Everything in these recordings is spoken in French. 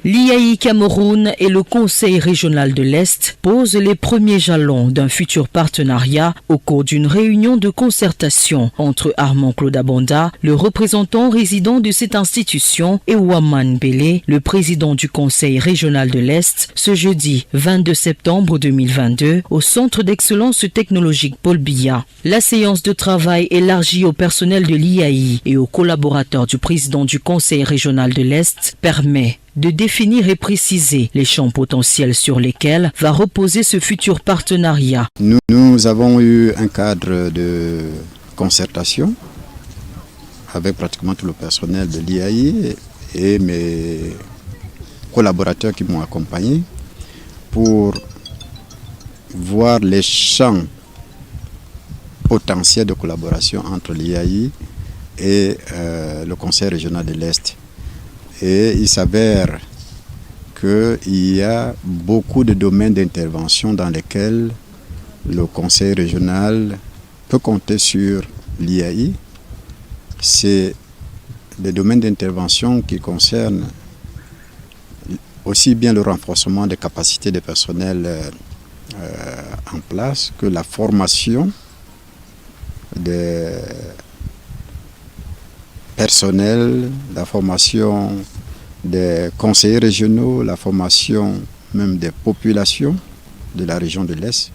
L'IAI Cameroun et le Conseil régional de l'Est posent les premiers jalons d'un futur partenariat au cours d'une réunion de concertation entre Armand Claude Abonda, le représentant résident de cette institution, et Waman Bélé, le président du Conseil régional de l'Est, ce jeudi 22 septembre 2022 au Centre d'excellence technologique Paul Biya. La séance de travail élargie au personnel de l'IAI et aux collaborateurs du président du Conseil régional de l'Est permet de définir et préciser les champs potentiels sur lesquels va reposer ce futur partenariat. Nous avons eu un cadre de concertation avec pratiquement tout le personnel de l'IAI et mes collaborateurs qui m'ont accompagné pour voir les champs potentiels de collaboration entre l'IAI et le Conseil régional de l'Est. Et il s'avère qu'il y a beaucoup de domaines d'intervention dans lesquels le Conseil régional peut compter sur l'IAI. C'est des domaines d'intervention qui concernent aussi bien le renforcement des capacités des personnels en place que la formation des personnel, la formation des conseillers régionaux, la formation même des populations de la région de l'Est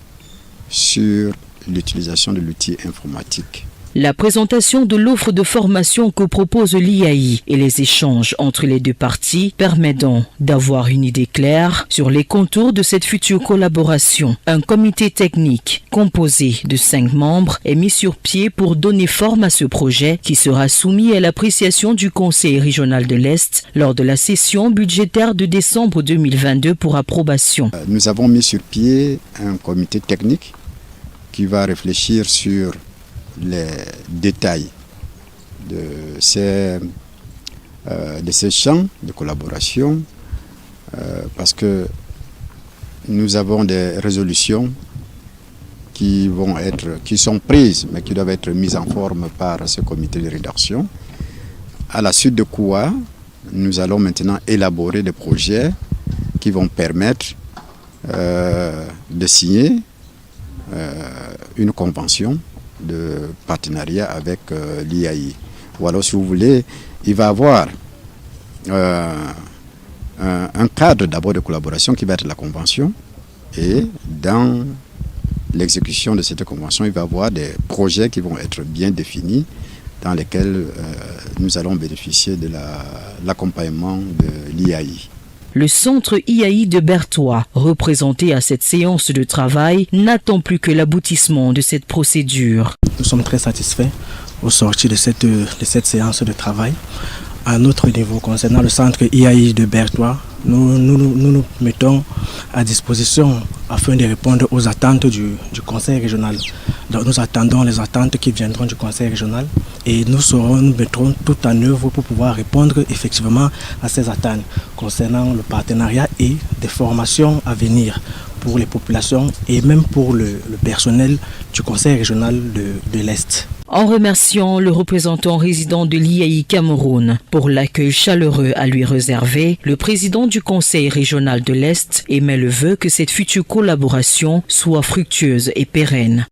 sur l'utilisation de l'outil informatique. La présentation de l'offre de formation que propose l'IAI et les échanges entre les deux parties permettent donc d'avoir une idée claire sur les contours de cette future collaboration. Un comité technique composé de 5 membres est mis sur pied pour donner forme à ce projet qui sera soumis à l'appréciation du Conseil régional de l'Est lors de la session budgétaire de décembre 2022 pour approbation. Nous avons mis sur pied un comité technique qui va réfléchir sur les détails de ces champs de collaboration parce que nous avons des résolutions qui sont prises mais qui doivent être mises en forme par ce comité de rédaction, à la suite de quoi nous allons maintenant élaborer des projets qui vont permettre de signer une convention de partenariat avec l'IAI. Ou alors, si vous voulez, il va y avoir un cadre d'abord de collaboration qui va être la convention, et dans l'exécution de cette convention, il va y avoir des projets qui vont être bien définis dans lesquels nous allons bénéficier de l'accompagnement de l'IAI. Le centre IAI de Berthois, représenté à cette séance de travail, n'attend plus que l'aboutissement de cette procédure. Nous sommes très satisfaits au sortir de cette séance de travail. À notre niveau, concernant le centre IAI de Berthois, nous mettons à disposition afin de répondre aux attentes du Conseil régional. Donc nous attendons les attentes qui viendront du Conseil régional et nous mettrons tout en œuvre pour pouvoir répondre effectivement à ces attentes concernant le partenariat et des formations à venir pour les populations et même pour le personnel du Conseil régional de l'Est. En remerciant le représentant résident de l'IAI Cameroun pour l'accueil chaleureux à lui réservé, le président du Conseil régional de l'Est émet le vœu que cette future collaboration soit fructueuse et pérenne.